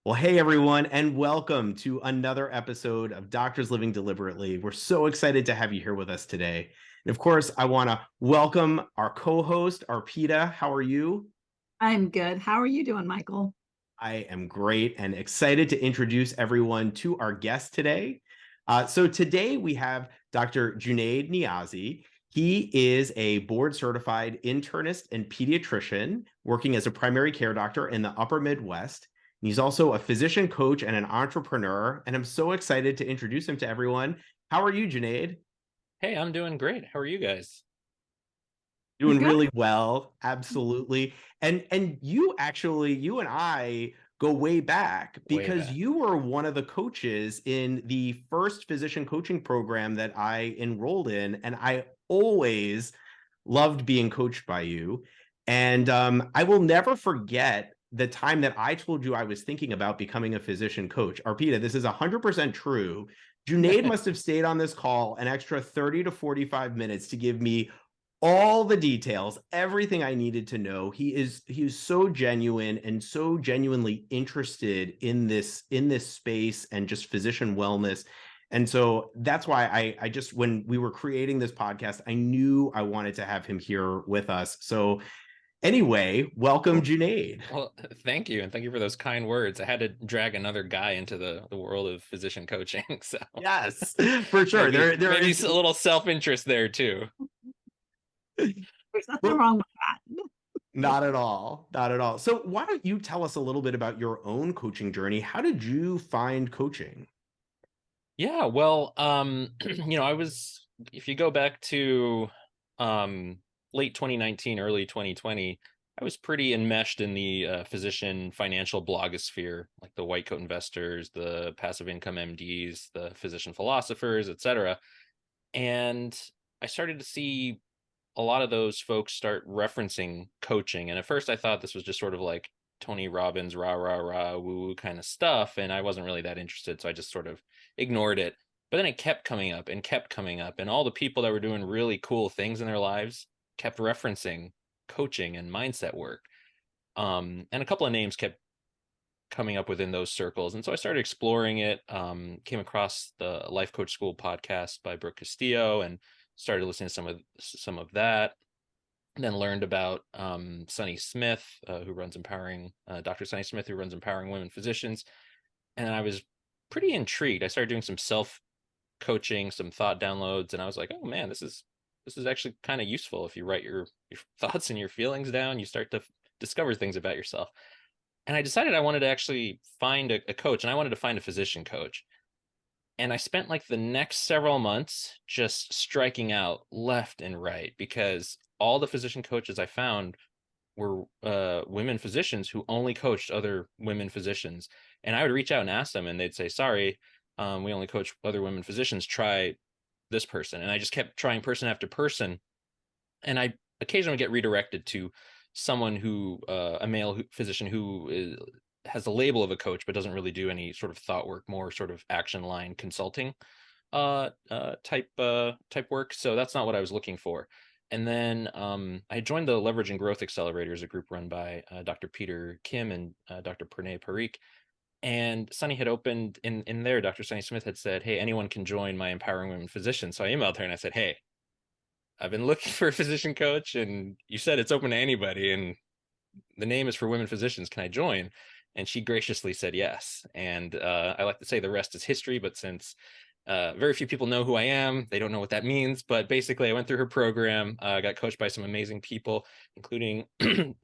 Well, hey everyone, and welcome to another episode of Doctors Living Deliberately. We're so excited to have you here with us today. And of course, I want to welcome our co-host, Arpita. How are you? I'm good. How are you doing, Michael? I am great and excited to introduce everyone to our guest today. So today we have Dr. Junaid Niazi. He is a board certified internist and pediatrician working as a primary care doctor in the upper Midwest. He's also a physician coach and an entrepreneur. And I'm so excited to introduce him to everyone. How are you, Junaid? Hey, I'm doing great. How are you guys? Doing Good. really well, absolutely. And you and I go way back Way because back. you were one of the coaches in the first physician coaching program that I enrolled in, and I always loved being coached by you. And I will never forget the time that I told you I was thinking about becoming a physician coach. Arpita, this is 100% true. Junaid must have stayed on this call an extra 30 to 45 minutes to give me all the details, everything I needed to know. He is so genuine and so genuinely interested in this space and just physician wellness. And so that's why I just, when we were creating this podcast, I knew I wanted to have him here with us. So anyway, welcome, Well, Junaid. well, thank you, and thank you for those kind words. I had to drag another guy into the world of physician coaching, so Yes, for sure. maybe There maybe is a little self-interest there too. There's nothing well, wrong with that. not at all. Not at all. So why don't you tell us a little bit about your own coaching journey? How did you find coaching? Yeah, well, I was if you go back to late 2019, early 2020, I was pretty enmeshed in the physician financial blogosphere, like the white coat investors, the passive income MDs, the physician philosophers, etc. And I started to see a lot of those folks start referencing coaching. And at first I thought this was just sort of like Tony Robbins, rah, rah, rah, woo woo kind of stuff. And I wasn't really that interested. So I just sort of ignored it. But then it kept coming up and kept coming up. And all the people that were doing really cool things in their lives kept referencing coaching and mindset work. And a couple of names kept coming up within those circles. And so I started exploring it, came across the Life Coach School podcast by Brooke Castillo and started listening to some of that. And then learned about Sunny Smith, who runs Empowering, Dr. Sunny Smith, who runs Empowering Women Physicians. And I was pretty intrigued. I started doing some self coaching, some thought downloads, and I was like, oh man, this is actually kind of useful. If you write your thoughts and your feelings down, you start to discover things about yourself. And I decided I wanted to actually find a coach, and I wanted to find a physician coach. And I spent like the next several months just striking out left and right because all the physician coaches I found were women physicians who only coached other women physicians. And I would reach out and ask them, and they'd say, sorry, we only coach other women physicians. Try this person. And I just kept trying person after person. And I occasionally get redirected to someone who, a male physician who has the label of a coach, but doesn't really do any sort of thought work, more sort of action line consulting type work. So that's not what I was looking for. And then I joined the Leverage and Growth Accelerators, a group run by Dr. Peter Kim and Dr. Pranay Parikh. And Sunny had opened in there. Dr. Sunny Smith had said, "Hey, anyone can join my Empowering Women Physician." So I emailed her and I said, "Hey, I've been looking for a physician coach, and you said it's open to anybody, and the name is for women physicians. Can I join?" And she graciously said yes. And I like to say the rest is history, but since very few people know who I am, they don't know what that means. But basically, I went through her program, got coached by some amazing people, including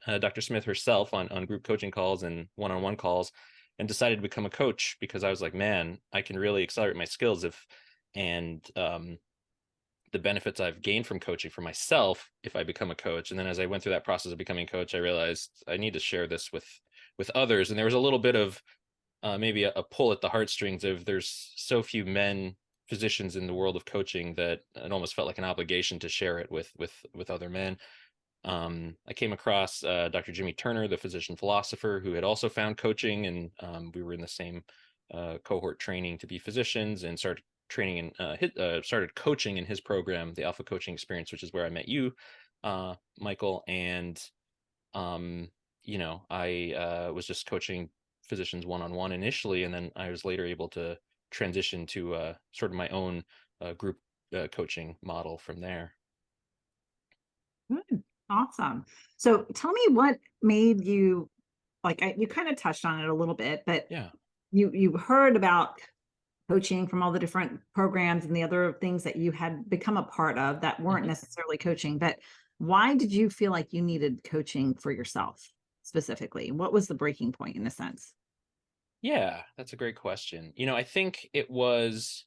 Dr. Smith herself on group coaching calls and one-on-one calls, and decided to become a coach because I was like, man, I can really accelerate my skills and the benefits I've gained from coaching for myself if I become a coach. And then as I went through that process of becoming a coach, I realized I need to share this with others. And there was a little bit of maybe a pull at the heartstrings of there's so few men physicians in the world of coaching that it almost felt like an obligation to share it with other men. I came across Dr. Jimmy Turner, the physician philosopher, who had also found coaching, and we were in the same cohort training to be physicians, and started training and started coaching in his program, the Alpha Coaching Experience, which is where I met you, Michael. And I was just coaching physicians one-on-one initially, and then I was later able to transition to sort of my own group coaching model from there. Good. Awesome. So tell me what made you you kind of touched on it a little bit, but Yeah. you heard about coaching from all the different programs and the other things that you had become a part of that weren't necessarily coaching, but why did you feel like you needed coaching for yourself specifically? What was the breaking point in a sense? Yeah, that's a great question. I think it was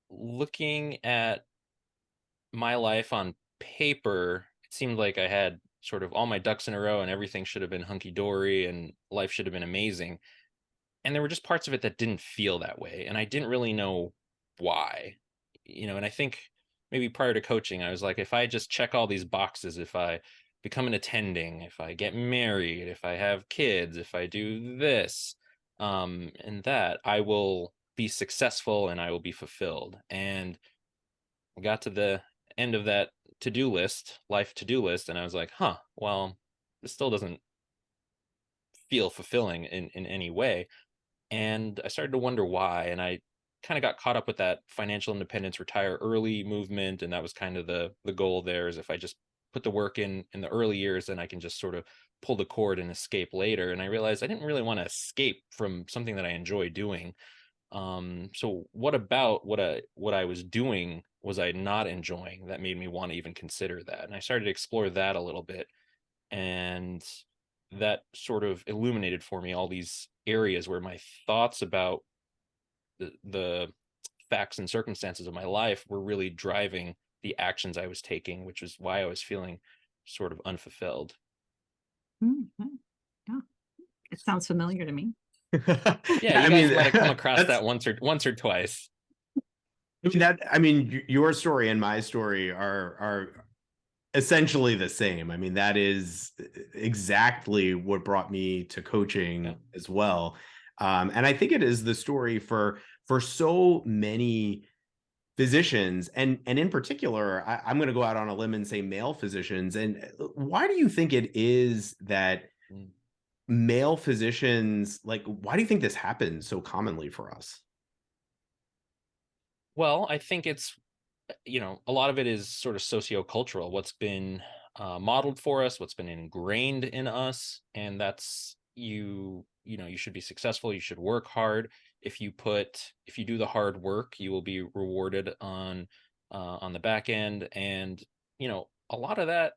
looking at my life on paper. It seemed like I had sort of all my ducks in a row and everything should have been hunky-dory and life should have been amazing. And there were just parts of it that didn't feel that way. And I didn't really know why. And I think maybe prior to coaching, I was like, if I just check all these boxes, if I become an attending, if I get married, if I have kids, if I do this, and that, I will be successful and I will be fulfilled. And I got to the end of that life to-do list, and I was like, well, this still doesn't feel fulfilling in any way. And I started to wonder why. And I kind of got caught up with that financial independence, retire early movement. And that was kind of the goal there, is if I just put the work in the early years, then I can just sort of pull the cord and escape later. And I realized I didn't really want to escape from something that I enjoy doing. So what about what I was doing was I not enjoying that made me want to even consider that? And I started to explore that a little bit. And that sort of illuminated for me all these areas where my thoughts about the facts and circumstances of my life were really driving the actions I was taking, which is why I was feeling sort of unfulfilled. Yeah, it sounds familiar to me. Yeah, you guys might have come across that once or twice. Your story and my story are essentially the same. I mean, that is exactly what brought me to coaching as well. And I think it is the story for so many physicians, and in particular, I'm going to go out on a limb and say male physicians. And why do you think it is that male physicians, why do you think this happens so commonly for us? Well, I think it's, a lot of it is sort of sociocultural, what's been modeled for us, what's been ingrained in us. And that's you should be successful. You should work hard. If you do the hard work, you will be rewarded on the back end. And, a lot of that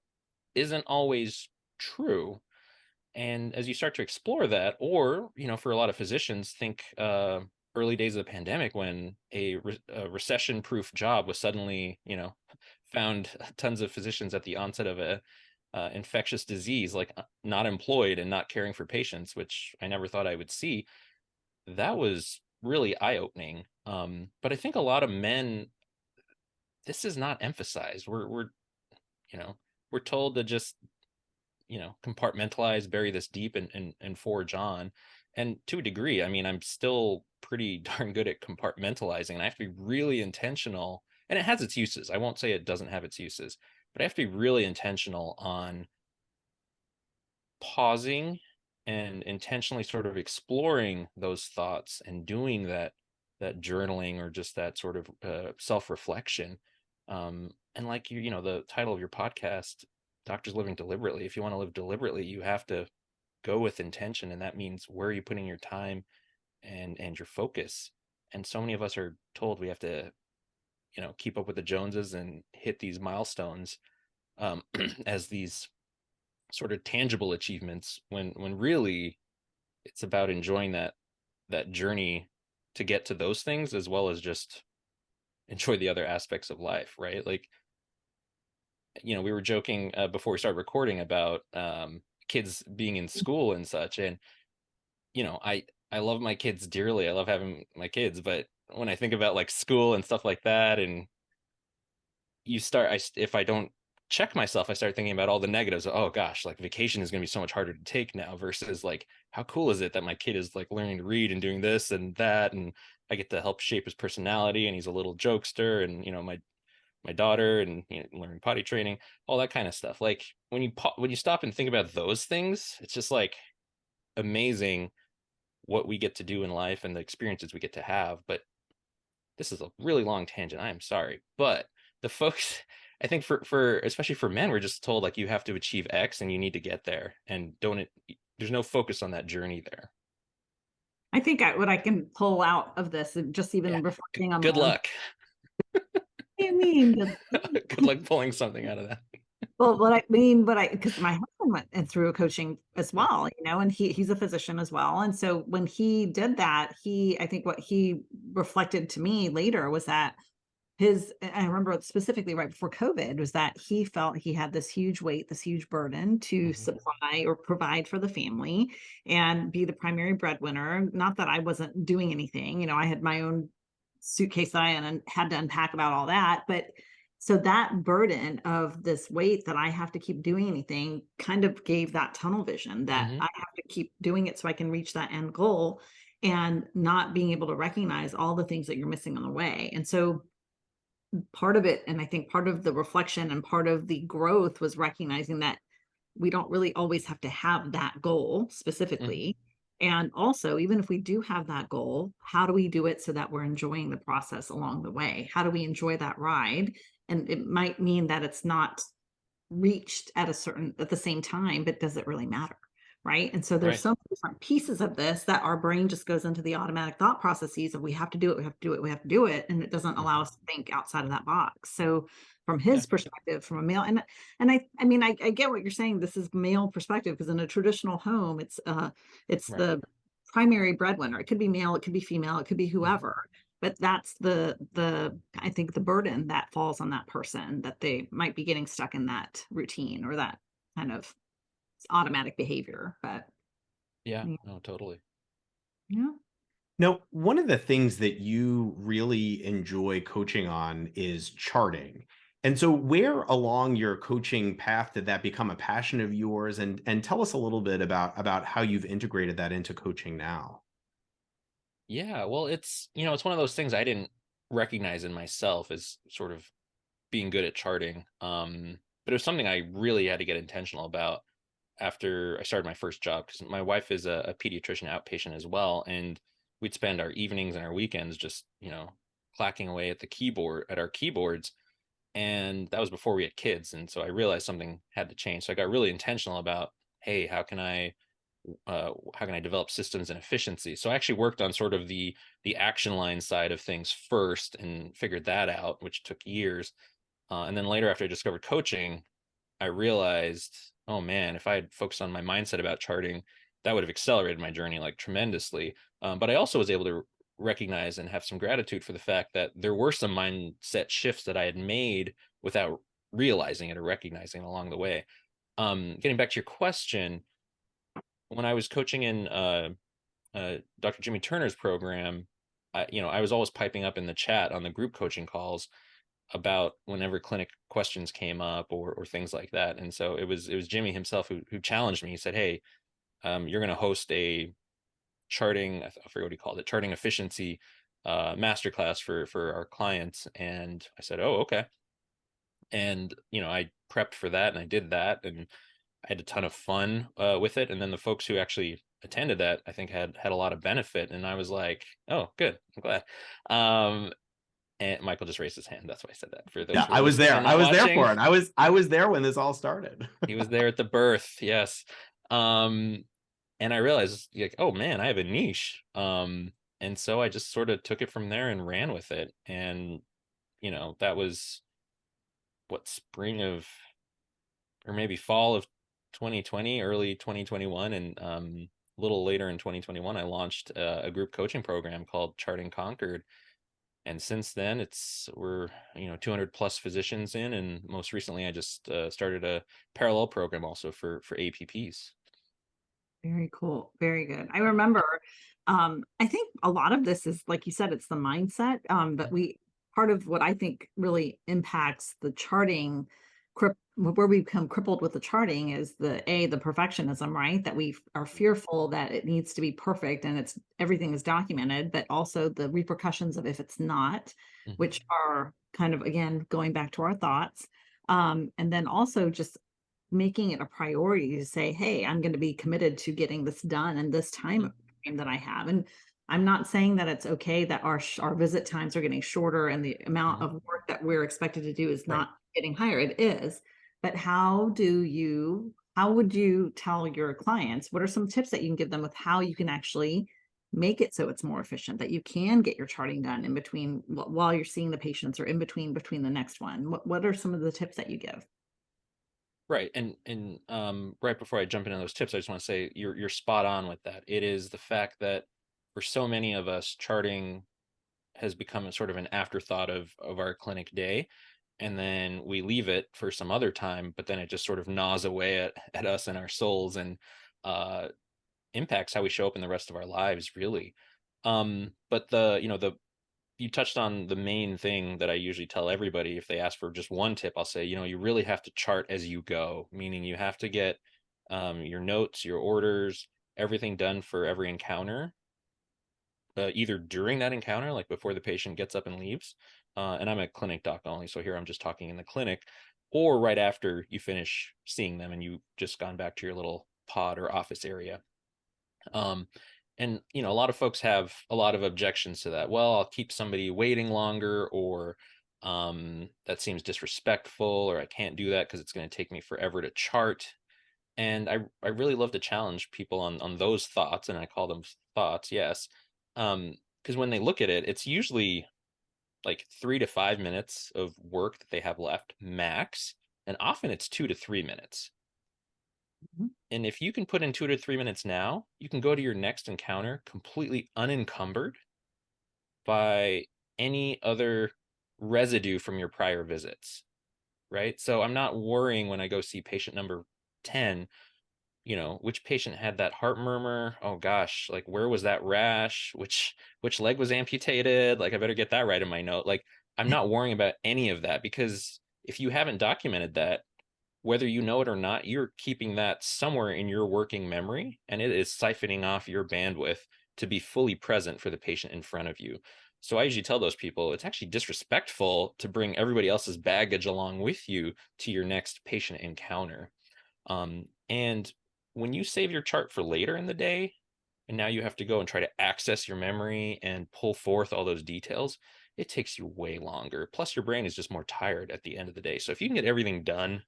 isn't always true. And as you start to explore that, or, for a lot of physicians, think early days of the pandemic, when a recession-proof job was suddenly, found tons of physicians at the onset of a infectious disease, not employed and not caring for patients, which I never thought I would see. That was really eye-opening. But I think a lot of men, this is not emphasized. We're told to just compartmentalize, bury this deep, and forge on. And to a degree, I mean, I'm still pretty darn good at compartmentalizing, and I have to be really intentional. And it has its uses. I won't say it doesn't have its uses, but I have to be really intentional on pausing and intentionally sort of exploring those thoughts and doing that journaling, or just that sort of self-reflection. And like the title of your podcast, Doctors Living Deliberately. If you want to live deliberately, you have to go with intention, and that means where are you putting your time and your focus. And so many of us are told we have to keep up with the Joneses and hit these milestones as these sort of tangible achievements, when really it's about enjoying that journey to get to those things, as well as just enjoy the other aspects of life, right? Like, we were joking before we started recording about kids being in school and such. And, I love my kids dearly. I love having my kids. But when I think about like school and stuff like that, and if I don't check myself, I start thinking about all the negatives. Oh gosh, like vacation is going to be so much harder to take now, versus like, how cool is it that my kid is like learning to read and doing this and that, and I get to help shape his personality, and he's a little jokester, and my daughter, and learning potty training, all that kind of stuff. Like when you stop and think about those things, it's just like amazing what we get to do in life and the experiences we get to have. But this is a really long tangent. I am sorry. But the folks, I think for especially for men, we're just told like you have to achieve X and you need to get there, and there's no focus on that journey there. I think what I can pull out of this, and just even Yeah. reflecting on Good my own, luck. what do you mean? Good luck pulling something out of that. Well, because my husband went through coaching as well, and he's a physician as well. And so when he did that, I think what he reflected to me later was that I remember it specifically right before COVID, was that he felt he had this huge weight, this huge burden to supply or provide for the family and be the primary breadwinner. Not that I wasn't doing anything, I had my own suitcase that I had to unpack about all that. But so that burden of this weight that I have to keep doing anything kind of gave that tunnel vision that I have to keep doing it so I can reach that end goal, and not being able to recognize all the things that you're missing on the way. And so part of it, and I think part of the reflection and part of the growth, was recognizing that we don't really always have to have that goal specifically. And also, even if we do have that goal, how do we do it so that we're enjoying the process along the way? How do we enjoy that ride? And it might mean that it's not reached at the same time, but does it really matter? Right. And so there's so many different pieces of this that our brain just goes into the automatic thought processes of we have to do it, we have to do it, we have to do it. And it doesn't allow us to think outside of that box. So from his perspective, from a male, and I mean, I get what you're saying. This is male perspective, because in a traditional home, it's the primary breadwinner. It could be male, it could be female, it could be whoever. But that's I think the burden that falls on that person, that they might be getting stuck in that routine or that kind of automatic behavior. But no, totally. Yeah. Now, one of the things that you really enjoy coaching on is charting. And so where along your coaching path did that become a passion of yours? And tell us a little bit about how you've integrated that into coaching now. Yeah, well, it's it's one of those things I didn't recognize in myself as sort of being good at charting. But it was something I really had to get intentional about after I started my first job, because my wife is a pediatrician outpatient as well, and we'd spend our evenings and our weekends just clacking away at our keyboards, and that was before we had kids. And so I realized something had to change. So I got really intentional about, hey, how can I develop systems and efficiency? So I actually worked on sort of the action line side of things first and figured that out, which took years. And then later, after I discovered coaching, I realized, oh man, if I had focused on my mindset about charting, that would have accelerated my journey like tremendously. But I also was able to recognize and have some gratitude for the fact that there were some mindset shifts that I had made without realizing it or recognizing it along the way. Getting back to your question, when I was coaching in Dr. Jimmy Turner's program, I was always piping up in the chat on the group coaching calls about whenever clinic questions came up or things like that. And so it was Jimmy himself who challenged me. He said, hey, you're going to host a charting, I forget what he called it, charting efficiency masterclass for our clients. And I said, oh, okay. And I prepped for that and I did that, and I had a ton of fun with it. And then the folks who actually attended that, I think had a lot of benefit. And I was like, oh, good, I'm glad. And Michael just raised his hand. That's why I said that. For those who I was there. I was there for it. I was there when this all started. He was there at the birth. Yes. And I realized, like, oh man, I have a niche. And so I just sort of took it from there and ran with it. And that was spring of, or maybe fall of 2020, early 2021. And a little later in 2021, I launched a group coaching program called Charting Conquered. And since then, we're 200 plus physicians in, and most recently, I just started a parallel program also for APPs. Very cool. Very good. I remember, I think a lot of this is, like you said, it's the mindset. But part of what I think really impacts the charting, where we become crippled with the charting, is the perfectionism, right? That we are fearful that it needs to be perfect and everything is documented, but also the repercussions of if it's not, which are kind of, again, going back to our thoughts. And then also just making it a priority to say, hey, I'm going to be committed to getting this done in this time frame that I have. And I'm not saying that it's okay that our visit times are getting shorter and the amount of work that we're expected to do is Right. not getting higher. It is. But how would you tell your clients, what are some tips that you can give them with how you can actually make it so it's more efficient, that you can get your charting done in between while you're seeing the patients, or in between the next one? What are some of the tips that you give? Right. And right before I jump into those tips, I just want to say you're spot on with that. It is the fact that for so many of us, charting has become a sort of an afterthought of our clinic day. And then we leave it for some other time, but then it just sort of gnaws away at us and our souls, and uh impacts how we show up in the rest of our lives, really. But the you touched on the main thing that I usually tell everybody if they ask for just one tip. I'll say, you really have to chart as you go, meaning you have to get your notes, your orders, everything done for every encounter, either during that encounter, like before the patient gets up and leaves. And I'm a clinic doc only, so here I'm just talking in the clinic, or right after you finish seeing them and you've just gone back to your little pod or office area. Um, and a lot of folks have a lot of objections to that. Well, I'll keep somebody waiting longer, or that seems disrespectful, or I can't do that because it's going to take me forever to chart. And I really love to challenge people on those thoughts, and I call them thoughts, yes. Because when they look at it, it's usually like 3 to 5 minutes of work that they have left max, and often it's 2 to 3 minutes. And if you can put in 2 to 3 minutes now, you can go to your next encounter completely unencumbered by any other residue from your prior visits, right? So I'm not worrying when I go see patient number 10, which patient had that heart murmur? Oh gosh, like where was that rash? Which leg was amputated? Like I better get that right in my note. Like I'm not worrying about any of that, because if you haven't documented that, whether you know it or not, you're keeping that somewhere in your working memory, and it is siphoning off your bandwidth to be fully present for the patient in front of you. So I usually tell those people it's actually disrespectful to bring everybody else's baggage along with you to your next patient encounter. And when you save your chart for later in the day, and now you have to go and try to access your memory and pull forth all those details, it takes you way longer. Plus, your brain is just more tired at the end of the day. So if you can get everything done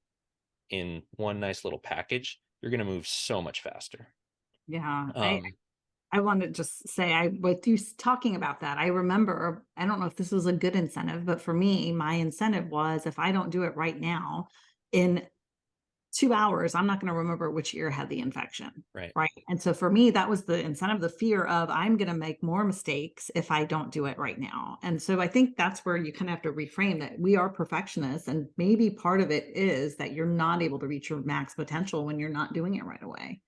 in one nice little package, you're going to move so much faster. Yeah, Um, I want to just say, with you talking about that, I remember, I don't know if this was a good incentive, but for me, my incentive was, if I don't do it right now, in 2 hours, I'm not going to remember which ear had the infection. right. Right. And so for me, that was the incentive, the fear of, I'm going to make more mistakes if I don't do it right now. And so I think that's where you kind of have to reframe that we are perfectionists. And maybe part of it is that you're not able to reach your max potential when you're not doing it right away.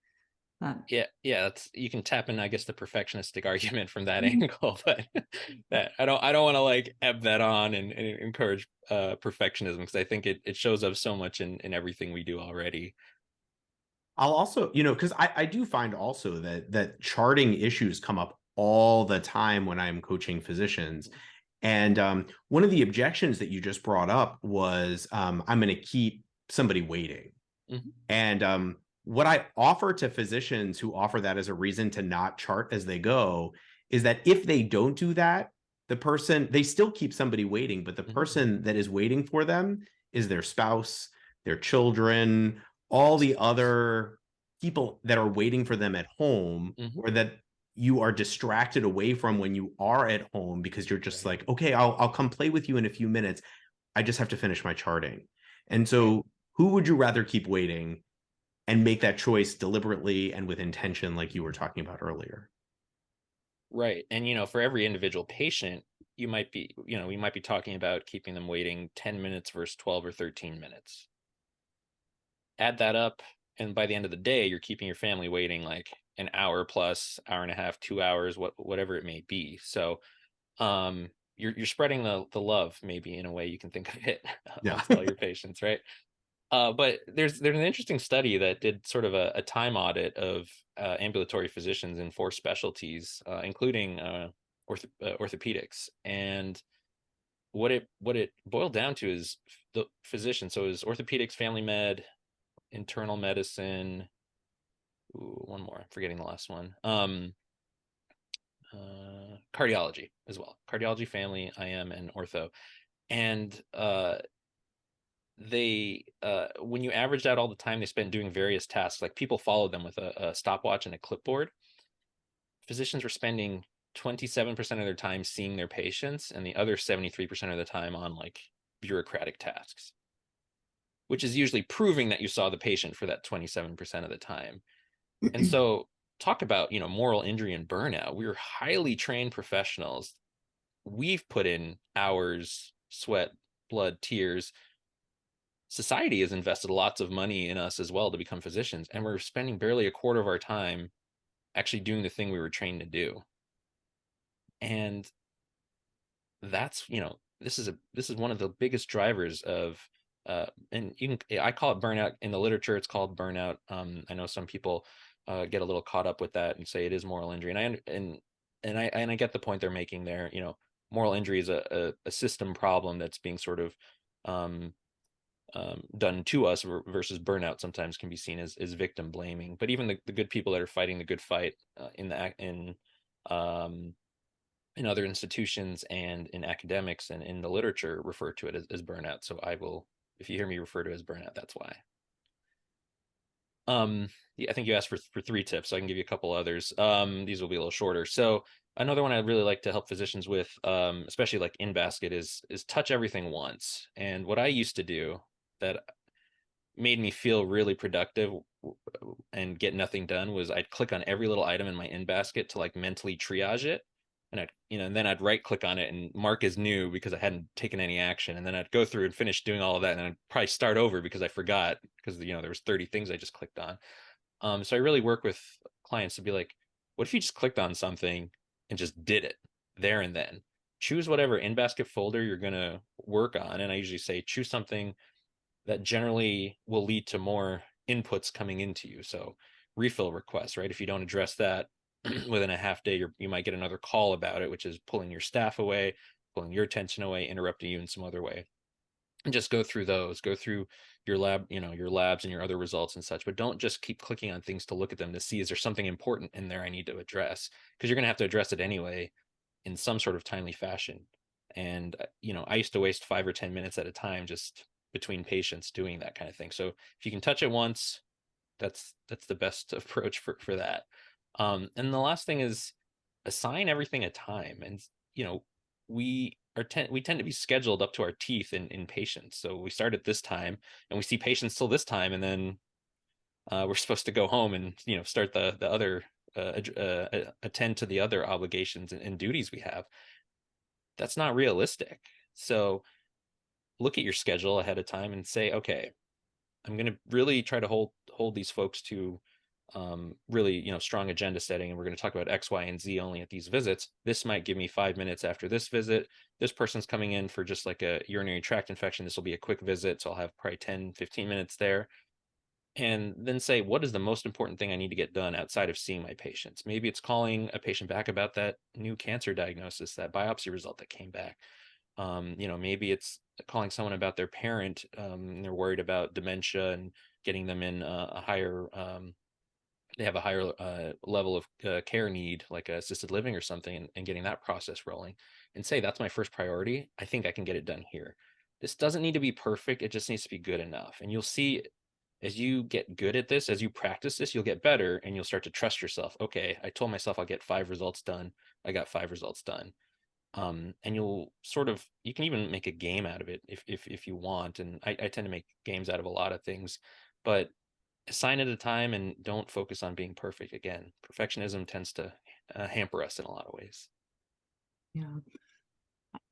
Yeah, that's, you can tap in, I guess, the perfectionistic argument from that angle, but that I don't want to like ebb that on and encourage perfectionism, because I think it shows up so much in everything we do already. I'll also, because I do find also that charting issues come up all the time when I'm coaching physicians. And one of the objections that you just brought up was, I'm going to keep somebody waiting. Mm-hmm. And what I offer to physicians who offer that as a reason to not chart as they go is that if they don't do that, they still keep somebody waiting, but the person that is waiting for them is their spouse, their children, all the other people that are waiting for them at home, or that you are distracted away from when you are at home, because you're just like, okay, I'll come play with you in a few minutes. I just have to finish my charting. And so who would you rather keep waiting, and make that choice deliberately and with intention, like you were talking about earlier? Right. And for every individual patient, we might be talking about keeping them waiting 10 minutes versus 12 or 13 minutes. Add that up, and by the end of the day, you're keeping your family waiting like an hour plus, hour and a half, 2 hours, whatever it may be. So you're spreading the love, maybe, in a way you can think of it, amongst all your patients, right? But there's an interesting study that did sort of a time audit of ambulatory physicians in 4 specialties, including orthopedics. And what it boiled down to is the physician. So it was orthopedics, family med, internal medicine. Ooh, one more. I'm forgetting the last one. cardiology as well, cardiology, family, IM, and ortho. And when you averaged out all the time they spent doing various tasks, like people followed them with a stopwatch and a clipboard, physicians were spending 27% of their time seeing their patients and the other 73% of the time on like bureaucratic tasks, which is usually proving that you saw the patient for that 27% of the time. And so talk about, moral injury and burnout. We're highly trained professionals. We've put in hours, sweat, blood, tears. Society has invested lots of money in us as well to become physicians, and we're spending barely a quarter of our time actually doing the thing we were trained to do. And that's, this is one of the biggest drivers of and I call it burnout. In the literature it's called burnout. I know some people get a little caught up with that and say it is moral injury, and I get the point they're making there. Moral injury is a system problem that's being sort of done to us, versus burnout sometimes can be seen as victim blaming. But even the good people that are fighting the good fight in other institutions and in academics and in the literature refer to it as burnout. So I will, if you hear me refer to it as burnout, that's why. Yeah, I think you asked for 3 tips, so I can give you a couple others. These will be a little shorter. So another one I'd really like to help physicians with, especially like in basket, is touch everything once. And what I used to do that made me feel really productive and get nothing done was I'd click on every little item in my in basket to like mentally triage it. And and then I'd right click on it and mark as new because I hadn't taken any action. And then I'd go through and finish doing all of that. And I'd probably start over because I forgot, because, there was 30 things I just clicked on. So I really work with clients to be like, what if you just clicked on something and just did it there and then? Choose whatever in basket folder you're going to work on. And I usually say, choose something that generally will lead to more inputs coming into you. So refill requests, right? If you don't address that within a half day, you might get another call about it, which is pulling your staff away, pulling your attention away, interrupting you in some other way. And just go through those, go through your lab, your labs and your other results and such. But don't just keep clicking on things to look at them to see, is there something important in there I need to address? Because you're going to have to address it anyway in some sort of timely fashion. And, I used to waste 5 or 10 minutes at a time just between patients doing that kind of thing. So if you can touch it once, that's the best approach for that. And the last thing is assign everything a time. And, we tend to be scheduled up to our teeth in patients. So we start at this time and we see patients till this time. And then we're supposed to go home and, start the other, attend to the other obligations and duties we have. That's not realistic. So look at your schedule ahead of time and say, okay, I'm going to really try to hold these folks to really, strong agenda setting. And we're going to talk about X, Y, and Z only at these visits. This might give me 5 minutes after this visit. This person's coming in for just like a urinary tract infection. This will be a quick visit. So I'll have probably 10, 15 minutes there. And then say, what is the most important thing I need to get done outside of seeing my patients? Maybe it's calling a patient back about that new cancer diagnosis, that biopsy result that came back. Maybe it's calling someone about their parent. And they're worried about dementia and getting them in a higher, they have a higher level of care need, like assisted living or something, and getting that process rolling, and say, that's my first priority. I think I can get it done here. This doesn't need to be perfect. It just needs to be good enough. And you'll see, as you get good at this, as you practice this, you'll get better and you'll start to trust yourself. Okay, I told myself I'll get 5 results done. I got 5 results done. And you can even make a game out of it if you want. And I tend to make games out of a lot of things, but assign it a time and don't focus on being perfect. Again, perfectionism tends to hamper us in a lot of ways. Yeah.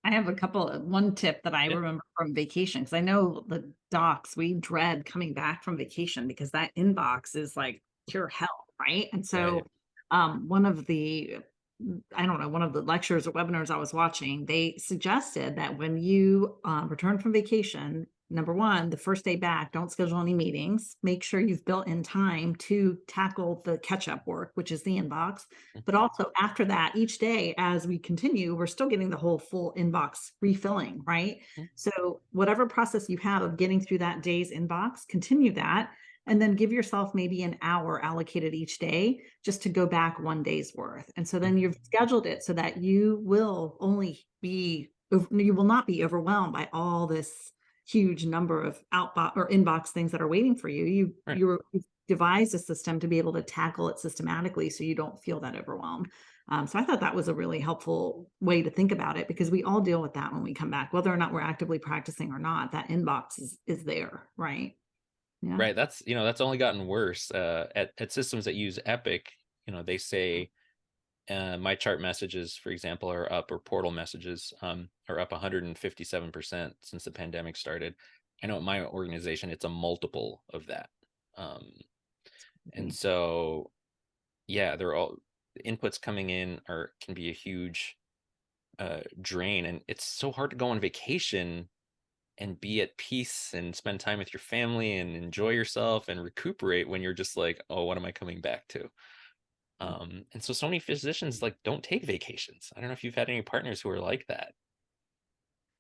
I have one tip that I remember from vacation, because I know the docs, we dread coming back from vacation because that inbox is like pure hell, right? And so one of the lectures or webinars I was watching, they suggested that when you return from vacation, number one, the first day back, don't schedule any meetings. Make sure you've built in time to tackle the catch-up work, which is the inbox. But also after that, each day as we continue, we're still getting the whole full inbox refilling, right? So whatever process you have of getting through that day's inbox, continue that. and then give yourself maybe an hour allocated each day just to go back 1 day's worth. And so then you've scheduled it so that you will not be overwhelmed by all this huge number of outbox or inbox things that are waiting for you. Right. You've devised a system to be able to tackle it systematically so you don't feel that overwhelmed. So I thought that was a really helpful way to think about it, because we all deal with that when we come back, whether or not we're actively practicing or not. That inbox is there, right? Yeah. Right. That's, that's only gotten worse. At systems that use Epic, they say my chart messages, for example, are up, or portal messages are up 157% since the pandemic started. I know at my organization, it's a multiple of that. And so, yeah, they're all inputs coming in can be a huge drain, and it's so hard to go on vacation and be at peace and spend time with your family and enjoy yourself and recuperate when you're just like, oh, what am I coming back to? And so many physicians like don't take vacations. I don't know if you've had any partners who are like that.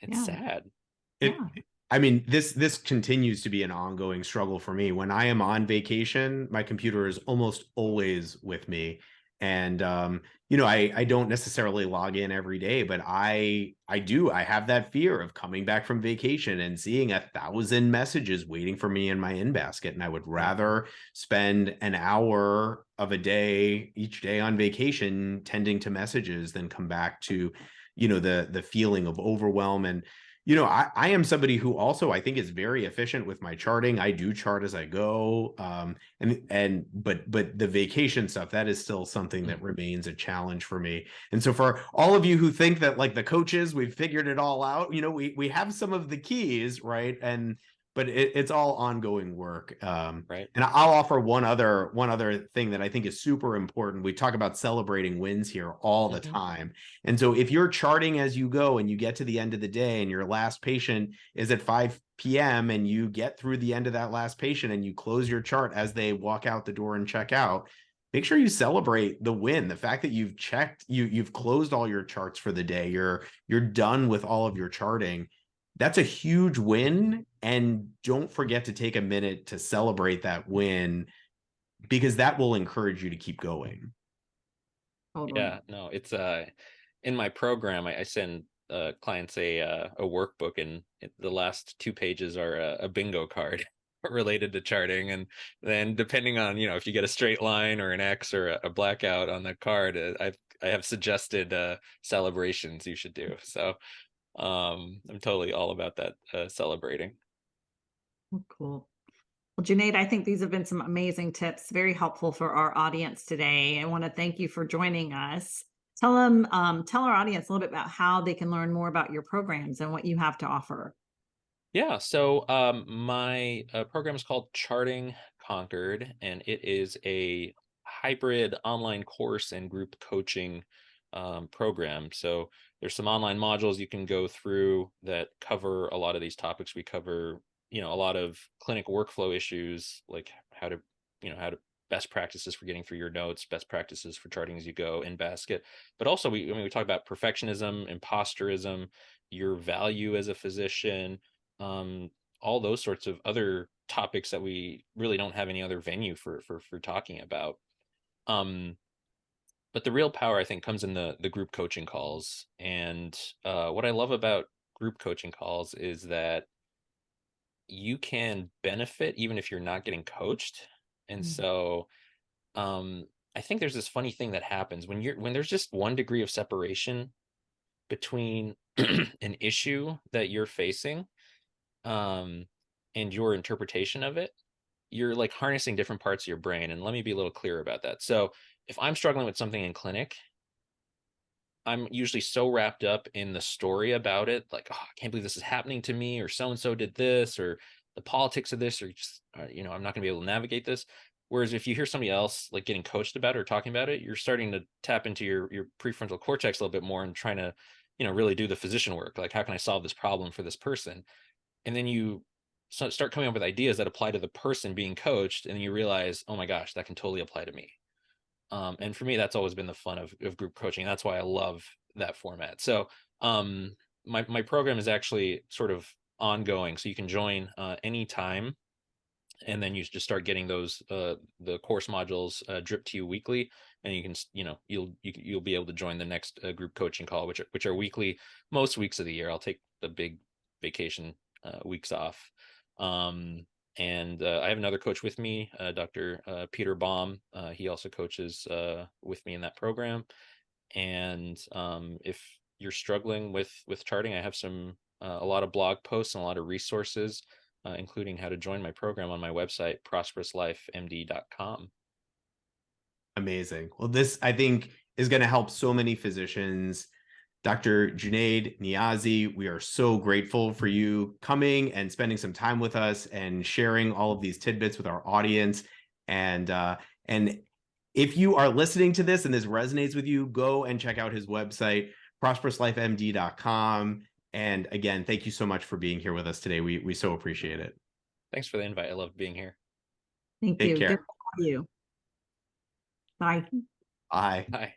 It's sad. I mean, this continues to be an ongoing struggle for me. When I am on vacation, my computer is almost always with me. And, I don't necessarily log in every day, but I have that fear of coming back from vacation and seeing 1,000 messages waiting for me in my in basket. And I would rather spend an hour of a day each day on vacation tending to messages than come back to, the feeling of overwhelm. And I am somebody who also, I think, is very efficient with my charting. I do chart as I go. But the vacation stuff, that is still something that remains a challenge for me. And so for all of you who think that, like the coaches, we've figured it all out, we have some of the keys, right? But it's all ongoing work. Right. And I'll offer one other thing that I think is super important. We talk about celebrating wins here all the time. And so if you're charting as you go and you get to the end of the day and your last patient is at 5 p.m. and you get through the end of that last patient and you close your chart as they walk out the door and check out, make sure you celebrate the win. The fact that you've closed all your charts for the day, you're done with all of your charting. That's a huge win. And don't forget to take a minute to celebrate that win, because that will encourage you to keep going. Yeah, no, it's in my program, I send clients a workbook, and the last 2 pages are a bingo card related to charting. And then depending on, if you get a straight line or an X or a blackout on the card, I have suggested celebrations you should do. So I'm totally all about that celebrating. Cool. Well, Junaid, I think these have been some amazing tips, very helpful for our audience today. I want to thank you for joining us. Tell our audience a little bit about how they can learn more about your programs and what you have to offer. Yeah, so my program is called Charting Conquered, and it is a hybrid online course and group coaching program. So there's some online modules you can go through that cover a lot of these topics. We cover, a lot of clinic workflow issues, like how to best practices for getting through your notes, best practices for charting as you go in basket. But also we talk about perfectionism, imposterism, your value as a physician, all those sorts of other topics that we really don't have any other venue for talking about. But the real power, I think, comes in the group coaching calls. And what I love about group coaching calls is that you can benefit even if you're not getting coached. And so I think there's this funny thing that happens when there's just 1 degree of separation between an issue that you're facing and your interpretation of it. You're like harnessing different parts of your brain. And let me be a little clearer about that. So if I'm struggling with something in clinic, I'm usually so wrapped up in the story about it, like, oh, I can't believe this is happening to me, or so-and-so did this, or the politics of this, or just, I'm not going to be able to navigate this. Whereas if you hear somebody else like getting coached about it or talking about it, you're starting to tap into your prefrontal cortex a little bit more and trying to, really do the physician work. Like, how can I solve this problem for this person? And then you start coming up with ideas that apply to the person being coached, and then you realize, oh my gosh, that can totally apply to me. And for me, that's always been the fun of group coaching. That's why I love that format. So my program is actually sort of ongoing. So you can join anytime. and then you just start getting those the course modules dripped to you weekly, and you can, you'll be able to join the next group coaching call, which are weekly most weeks of the year. I'll take the big vacation weeks off. And I have another coach with me, Dr. Peter Baum. He also coaches with me in that program. And if you're struggling with charting, I have a lot of blog posts and a lot of resources, including how to join my program on my website, prosperouslifemd.com. Amazing. Well, this, I think, is going to help so many physicians. Dr. Junaid Niazi, we are so grateful for you coming and spending some time with us and sharing all of these tidbits with our audience. And if you are listening to this and this resonates with you, go and check out his website, prosperouslifemd.com. And again, thank you so much for being here with us today. We so appreciate it. Thanks for the invite. I love being here. Thank Take you. care. Good to have you. Bye. Bye. Bye.